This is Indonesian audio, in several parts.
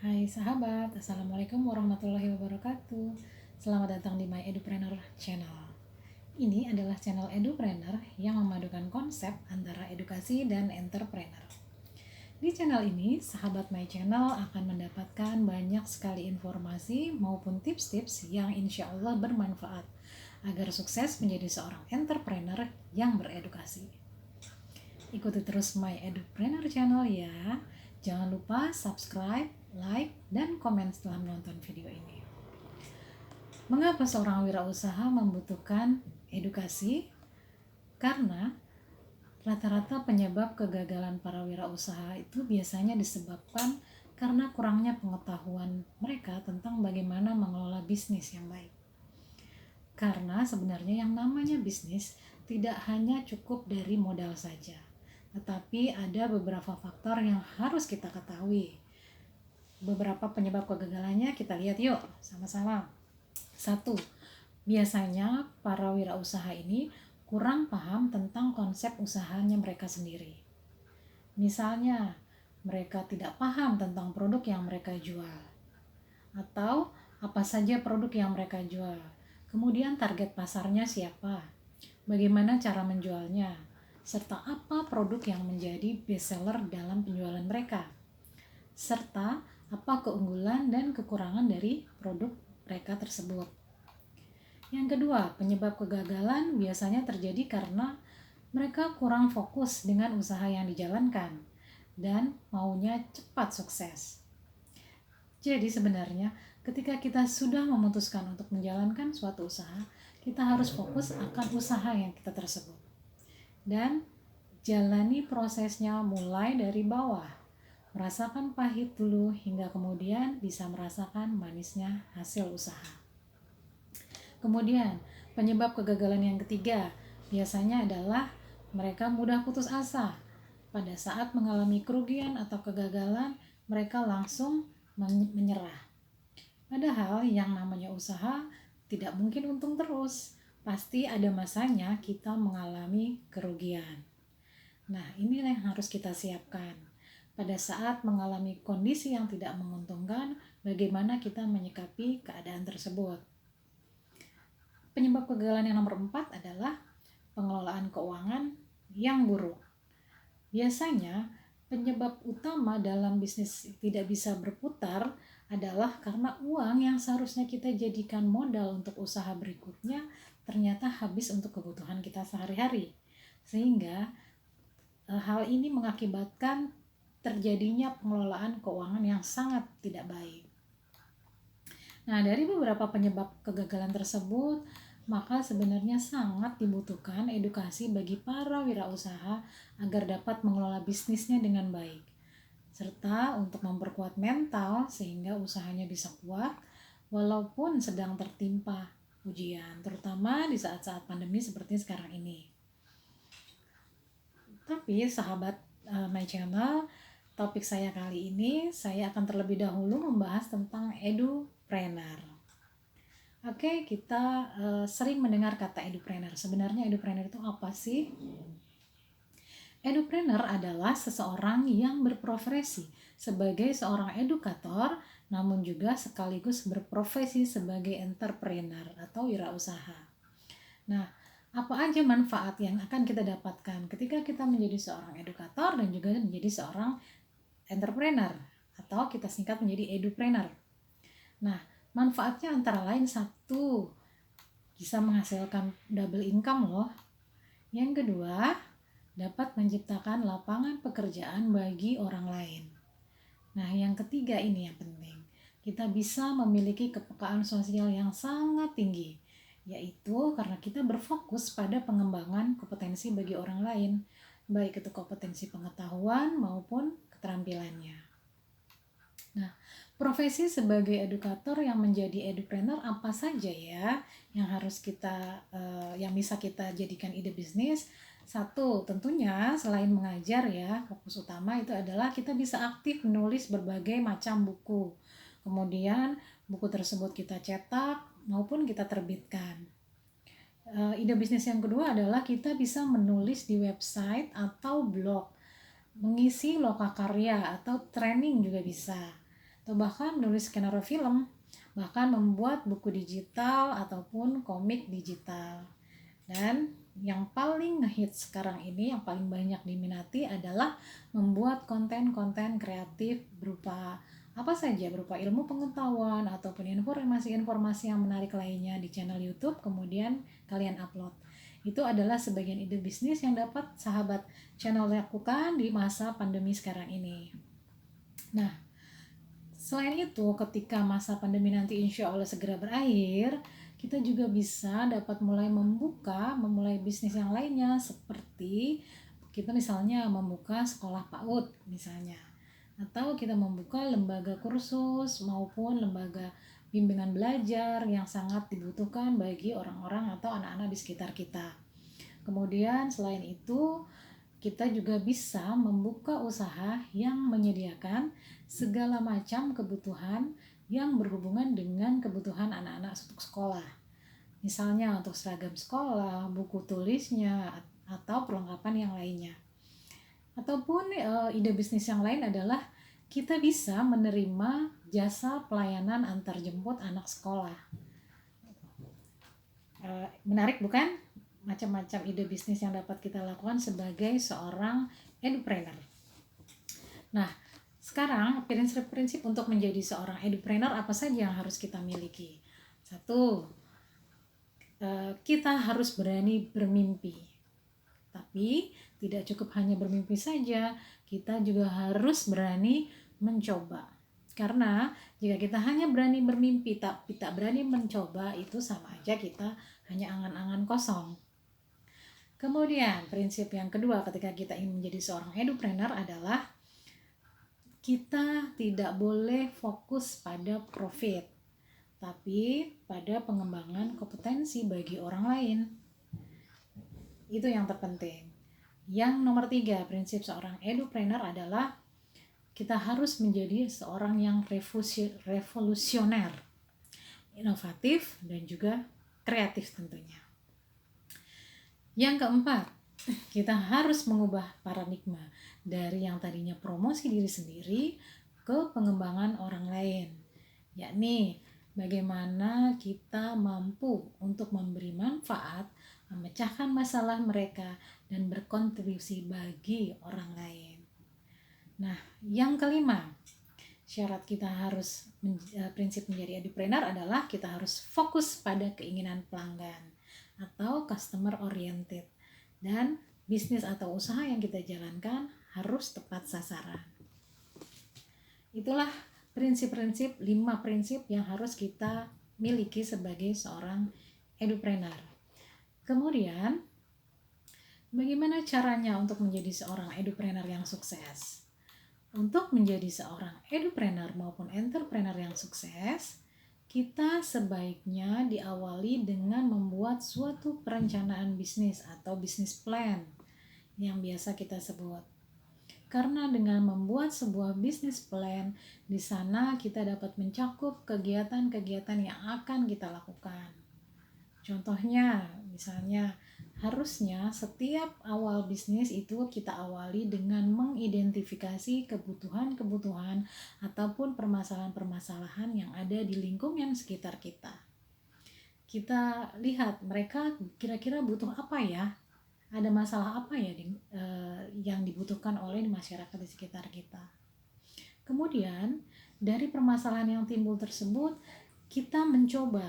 Hai sahabat, Assalamualaikum warahmatullahi wabarakatuh. Selamat datang di My Edupreneur Channel. Ini adalah channel Edupreneur yang memadukan konsep antara edukasi dan entrepreneur. Di channel ini, sahabat My Channel akan mendapatkan banyak sekali informasi maupun tips-tips yang insya Allah bermanfaat agar sukses menjadi seorang entrepreneur yang beredukasi. Ikuti terus My Edupreneur Channel ya. Jangan lupa subscribe, like, dan komen setelah menonton video ini. Mengapa seorang wirausaha membutuhkan edukasi? Karena rata-rata penyebab kegagalan para wirausaha itu biasanya disebabkan karena kurangnya pengetahuan mereka tentang bagaimana mengelola bisnis yang baik. Karena sebenarnya yang namanya bisnis tidak hanya cukup dari modal saja, tetapi ada beberapa faktor yang harus kita ketahui. Beberapa penyebab kegagalannya kita lihat yuk sama-sama. 1. Biasanya para wirausaha ini kurang paham tentang konsep usahanya mereka sendiri. Misalnya, mereka tidak paham tentang produk yang mereka jual, atau apa saja produk yang mereka jual. Kemudian target pasarnya siapa, bagaimana cara menjualnya, serta apa produk yang menjadi best seller dalam penjualan mereka, serta apa keunggulan dan kekurangan dari produk mereka tersebut. Yang kedua, penyebab kegagalan biasanya terjadi karena mereka kurang fokus dengan usaha yang dijalankan dan maunya cepat sukses. Jadi sebenarnya ketika kita sudah memutuskan untuk menjalankan suatu usaha, kita harus fokus akan usaha yang kita tersebut dan jalani prosesnya mulai dari bawah, merasakan pahit dulu hingga kemudian bisa merasakan manisnya hasil usaha. Kemudian penyebab kegagalan yang ketiga biasanya adalah mereka mudah putus asa. Pada saat mengalami kerugian atau kegagalan, mereka langsung menyerah. Padahal yang namanya usaha tidak mungkin untung terus. Pasti ada masanya kita mengalami kerugian. Nah, ini yang harus kita siapkan. Pada saat mengalami kondisi yang tidak menguntungkan, bagaimana kita menyikapi keadaan tersebut. Penyebab kegagalan yang nomor 4 adalah pengelolaan keuangan yang buruk. Biasanya, penyebab utama dalam bisnis tidak bisa berputar adalah karena uang yang seharusnya kita jadikan modal untuk usaha berikutnya ternyata habis untuk kebutuhan kita sehari-hari. Sehingga hal ini mengakibatkan terjadinya pengelolaan keuangan yang sangat tidak baik. Nah, dari beberapa penyebab kegagalan tersebut, maka sebenarnya sangat dibutuhkan edukasi bagi para wirausaha agar dapat mengelola bisnisnya dengan baik, serta untuk memperkuat mental sehingga usahanya bisa kuat walaupun sedang tertimpa ujian, terutama di saat-saat pandemi seperti sekarang ini. Tapi sahabat My Channel, topik saya kali ini saya akan terlebih dahulu membahas tentang edupreneur. Oke, kita sering mendengar kata edupreneur. Sebenarnya edupreneur itu apa sih? Edupreneur adalah seseorang yang berprofesi sebagai seorang edukator, namun juga sekaligus berprofesi sebagai entrepreneur atau wirausaha. Nah, apa aja manfaat yang akan kita dapatkan ketika kita menjadi seorang edukator dan juga menjadi seorang entrepreneur atau kita singkat menjadi edupreneur. Nah, manfaatnya antara lain satu, bisa menghasilkan double income loh. Yang kedua, dapat menciptakan lapangan pekerjaan bagi orang lain. Nah, yang ketiga ini yang penting. Kita bisa memiliki kepekaan sosial yang sangat tinggi, yaitu karena kita berfokus pada pengembangan kompetensi bagi orang lain, baik itu kompetensi pengetahuan maupun keterampilannya. Nah, profesi sebagai edukator yang menjadi edupreneur apa saja ya yang harus kita yang bisa kita jadikan ide bisnis? Satu, tentunya selain mengajar ya, fokus utama itu adalah kita bisa aktif menulis berbagai macam buku. Kemudian buku tersebut kita cetak maupun kita terbitkan. Ide bisnis yang kedua adalah kita bisa menulis di website atau blog, mengisi lokakarya atau training juga bisa. atau bahkan menulis skenario film, bahkan membuat buku digital ataupun komik digital. Dan yang paling ngehits sekarang ini, yang paling banyak diminati adalah membuat konten-konten kreatif berupa apa saja, berupa ilmu pengetahuan ataupun informasi-informasi yang menarik lainnya di channel YouTube, kemudian kalian upload. Itu adalah sebagian ide bisnis yang dapat sahabat channel lakukan di masa pandemi sekarang ini. Nah, selain itu, ketika masa pandemi nanti insya Allah segera berakhir, kita juga bisa dapat memulai bisnis yang lainnya, seperti kita misalnya membuka sekolah PAUD misalnya, atau kita membuka lembaga kursus maupun lembaga bimbingan belajar yang sangat dibutuhkan bagi orang-orang atau anak-anak di sekitar kita. Kemudian selain itu, kita juga bisa membuka usaha yang menyediakan segala macam kebutuhan yang berhubungan dengan kebutuhan anak-anak untuk sekolah. Misalnya untuk seragam sekolah, buku tulisnya, atau perlengkapan yang lainnya. Ataupun ide bisnis yang lain adalah kita bisa menerima jasa pelayanan antar jemput anak sekolah. Menarik bukan? Macam-macam ide bisnis yang dapat kita lakukan sebagai seorang edupreneur. Nah, sekarang prinsip-prinsip untuk menjadi seorang edupreneur apa saja yang harus kita miliki? 1, kita harus berani bermimpi. Tapi tidak cukup hanya bermimpi saja, kita juga harus berani mencoba. Karena jika kita hanya berani bermimpi tapi tak berani mencoba, itu sama aja kita hanya angan-angan kosong. Kemudian prinsip yang kedua ketika kita ingin menjadi seorang edupreneur adalah kita tidak boleh fokus pada profit, tapi pada pengembangan kompetensi bagi orang lain. Itu yang terpenting. Yang nomor 3, prinsip seorang edupreneur adalah kita harus menjadi seorang yang revolusioner, inovatif, dan juga kreatif tentunya. Yang keempat, kita harus mengubah paradigma dari yang tadinya promosi diri sendiri ke pengembangan orang lain, yakni bagaimana kita mampu untuk memberi manfaat, memecahkan masalah mereka, dan berkontribusi bagi orang lain. Nah, yang kelima, syarat kita harus prinsip menjadi edupreneur adalah kita harus fokus pada keinginan pelanggan atau customer oriented, dan bisnis atau usaha yang kita jalankan harus tepat sasaran. Itulah prinsip-prinsip, 5 prinsip yang harus kita miliki sebagai seorang edupreneur. Kemudian, bagaimana caranya untuk menjadi seorang edupreneur yang sukses? Untuk menjadi seorang edupreneur maupun entrepreneur yang sukses, kita sebaiknya diawali dengan membuat suatu perencanaan bisnis atau bisnis plan yang biasa kita sebut. Karena dengan membuat sebuah bisnis plan, di sana kita dapat mencakup kegiatan-kegiatan yang akan kita lakukan. Contohnya, misalnya harusnya setiap awal bisnis itu kita awali dengan mengidentifikasi kebutuhan-kebutuhan ataupun permasalahan-permasalahan yang ada di lingkungan sekitar kita. Kita lihat mereka kira-kira butuh apa ya? Ada masalah apa ya yang dibutuhkan oleh masyarakat di sekitar kita. Kemudian dari permasalahan yang timbul tersebut, kita mencoba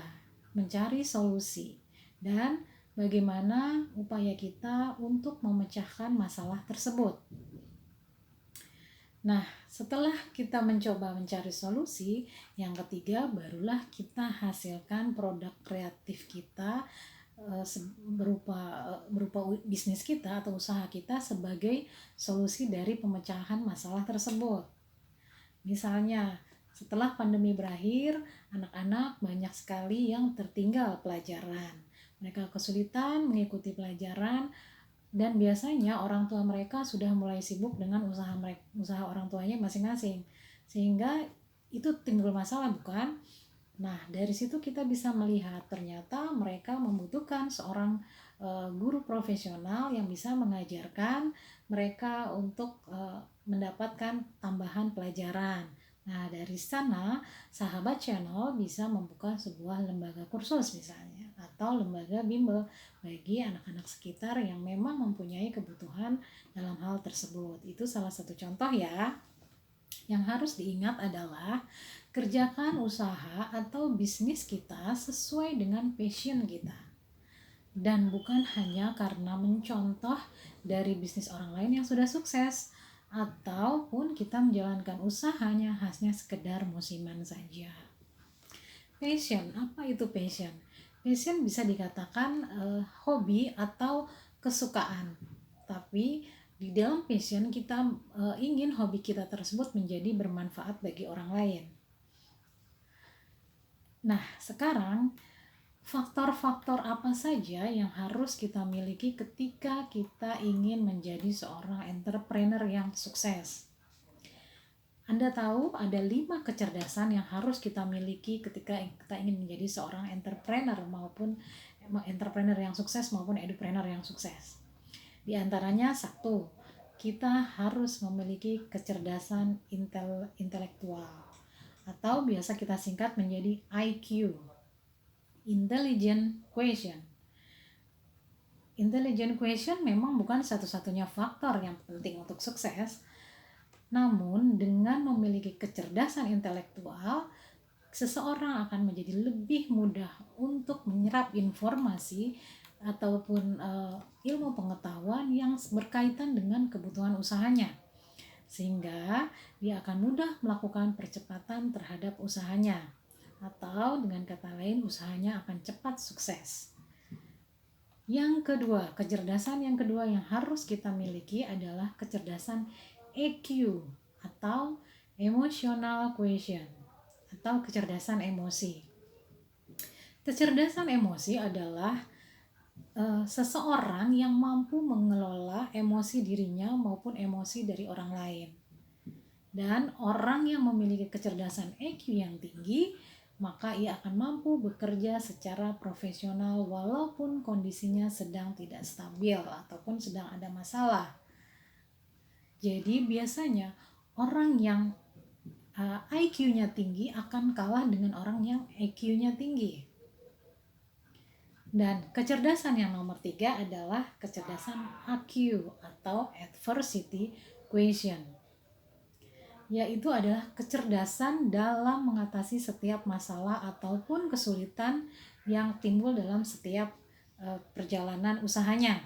mencari solusi dan bagaimana upaya kita untuk memecahkan masalah tersebut. Nah, setelah kita mencoba mencari solusi, yang ketiga barulah kita hasilkan produk kreatif kita berupa bisnis kita atau usaha kita sebagai solusi dari pemecahan masalah tersebut. Misalnya, setelah pandemi berakhir, anak-anak banyak sekali yang tertinggal pelajaran. Mereka kesulitan mengikuti pelajaran dan biasanya orang tua mereka sudah mulai sibuk dengan usaha orang tuanya masing-masing. Sehingga itu timbul masalah, bukan? Nah, dari situ kita bisa melihat ternyata mereka membutuhkan seorang guru profesional yang bisa mengajarkan mereka untuk mendapatkan tambahan pelajaran, Nah, dari sana sahabat channel bisa membuka sebuah lembaga kursus misalnya atau lembaga bimbel bagi anak-anak sekitar yang memang mempunyai kebutuhan dalam hal tersebut. Itu salah satu contoh ya. Yang harus diingat adalah kerjakan usaha atau bisnis kita sesuai dengan passion kita. Dan bukan hanya karena mencontoh dari bisnis orang lain yang sudah sukses, ataupun kita menjalankan usahanya hanya sekedar musiman saja. Passion, apa itu passion? Passion bisa dikatakan hobi atau kesukaan. Tapi di dalam passion kita ingin hobi kita tersebut menjadi bermanfaat bagi orang lain. Nah, sekarang faktor-faktor apa saja yang harus kita miliki ketika kita ingin menjadi seorang entrepreneur yang sukses? Anda tahu ada 5 kecerdasan yang harus kita miliki ketika kita ingin menjadi seorang entrepreneur maupun entrepreneur yang sukses maupun edupreneur yang sukses. Di antaranya 1, kita harus memiliki kecerdasan intelektual atau biasa kita singkat menjadi IQ. Intelligent Quotient. Intelligent Quotient memang bukan satu-satunya faktor yang penting untuk sukses. Namun dengan memiliki kecerdasan intelektual, seseorang akan menjadi lebih mudah untuk menyerap informasi ataupun ilmu pengetahuan yang berkaitan dengan kebutuhan usahanya. Sehingga dia akan mudah melakukan percepatan terhadap usahanya. Atau dengan kata lain usahanya akan cepat sukses. Yang kedua, kecerdasan yang kedua yang harus kita miliki adalah kecerdasan EQ atau Emotional Quotient atau kecerdasan emosi. Kecerdasan emosi adalah seseorang yang mampu mengelola emosi dirinya maupun emosi dari orang lain. Dan orang yang memiliki kecerdasan EQ yang tinggi, maka ia akan mampu bekerja secara profesional walaupun kondisinya sedang tidak stabil ataupun sedang ada masalah. Jadi biasanya orang yang IQ-nya tinggi akan kalah dengan orang yang EQ-nya tinggi. Dan kecerdasan yang nomor 3 adalah kecerdasan AQ atau Adversity Quotient, yaitu adalah kecerdasan dalam mengatasi setiap masalah ataupun kesulitan yang timbul dalam setiap perjalanan usahanya.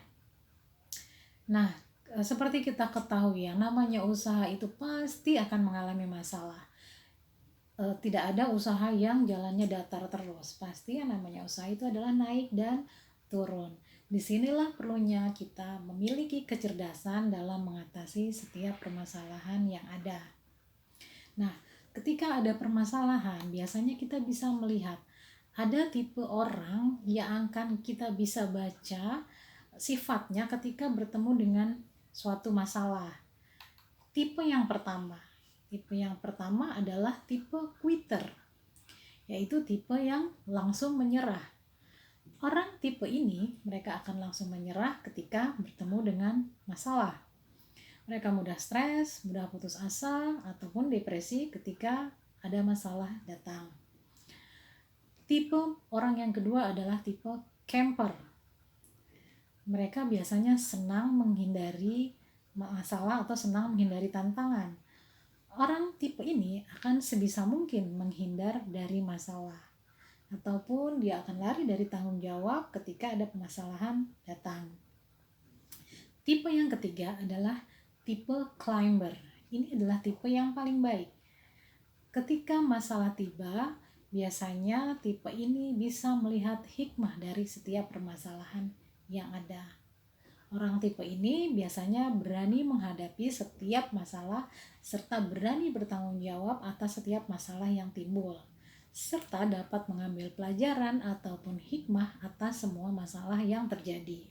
Nah, seperti kita ketahui yang namanya usaha itu pasti akan mengalami masalah. Tidak ada usaha yang jalannya datar terus. Pasti yang namanya usaha itu adalah naik dan turun. Disinilah perlunya kita memiliki kecerdasan dalam mengatasi setiap permasalahan yang ada. Nah, ketika ada permasalahan, biasanya kita bisa melihat ada tipe orang yang akan kita bisa baca sifatnya ketika bertemu dengan suatu masalah. Tipe yang pertama adalah tipe quitter, yaitu tipe yang langsung menyerah. Orang tipe ini mereka akan langsung menyerah ketika bertemu dengan masalah. Mereka mudah stres, mudah putus asa, ataupun depresi ketika ada masalah datang. Tipe orang yang kedua adalah tipe camper. Mereka biasanya senang menghindari masalah atau senang menghindari tantangan. Orang tipe ini akan sebisa mungkin menghindar dari masalah, ataupun dia akan lari dari tanggung jawab ketika ada permasalahan datang. Tipe yang ketiga adalah tipe climber. Ini adalah tipe yang paling baik. Ketika masalah tiba, biasanya tipe ini bisa melihat hikmah dari setiap permasalahan yang ada. Orang tipe ini biasanya berani menghadapi setiap masalah serta berani bertanggung jawab atas setiap masalah yang timbul, serta dapat mengambil pelajaran ataupun hikmah atas semua masalah yang terjadi.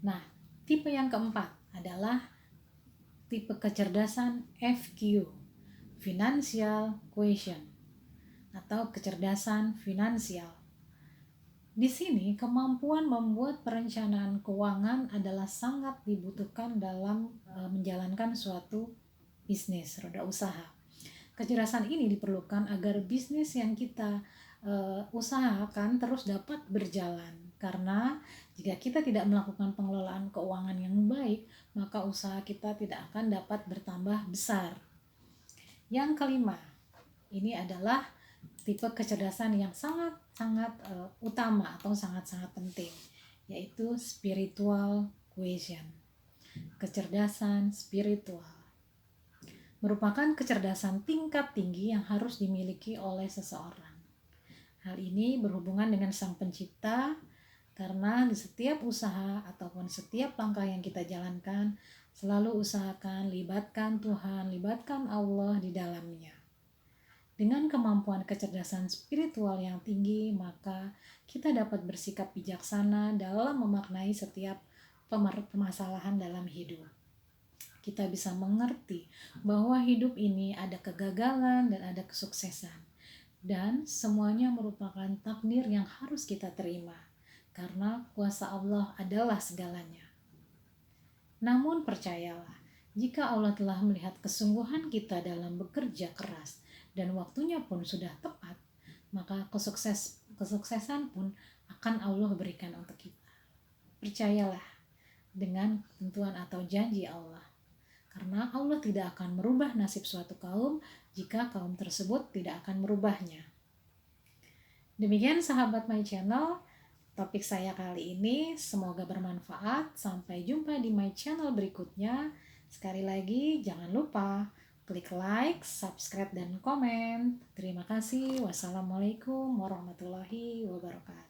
Nah, tipe yang keempat adalah tipe kecerdasan FQ, Financial Quotient, atau kecerdasan finansial. Di sini, kemampuan membuat perencanaan keuangan adalah sangat dibutuhkan dalam menjalankan suatu bisnis, roda usaha. Kecerdasan ini diperlukan agar bisnis yang kita usahakan terus dapat berjalan. Karena jika kita tidak melakukan pengelolaan keuangan yang baik, maka usaha kita tidak akan dapat bertambah besar. Yang kelima, ini adalah tipe kecerdasan yang sangat-sangat utama atau sangat-sangat penting, yaitu spiritual quotient. Kecerdasan spiritual merupakan kecerdasan tingkat tinggi yang harus dimiliki oleh seseorang. Hal ini berhubungan dengan Sang Pencipta, karena di setiap usaha ataupun setiap langkah yang kita jalankan, selalu usahakan libatkan Tuhan, libatkan Allah di dalamnya. Dengan kemampuan kecerdasan spiritual yang tinggi, maka kita dapat bersikap bijaksana dalam memaknai setiap permasalahan dalam hidup. Kita bisa mengerti bahwa hidup ini ada kegagalan dan ada kesuksesan, dan semuanya merupakan takdir yang harus kita terima, karena kuasa Allah adalah segalanya. Namun percayalah, jika Allah telah melihat kesungguhan kita dalam bekerja keras dan waktunya pun sudah tepat, maka kesuksesan pun akan Allah berikan untuk kita. Percayalah dengan ketentuan atau janji Allah. Karena Allah tidak akan merubah nasib suatu kaum jika kaum tersebut tidak akan merubahnya. Demikian sahabat My Channel, topik saya kali ini. Semoga bermanfaat. Sampai jumpa di My Channel berikutnya. Sekali lagi, jangan lupa klik like, subscribe, dan komen. Terima kasih. Wassalamualaikum warahmatullahi wabarakatuh.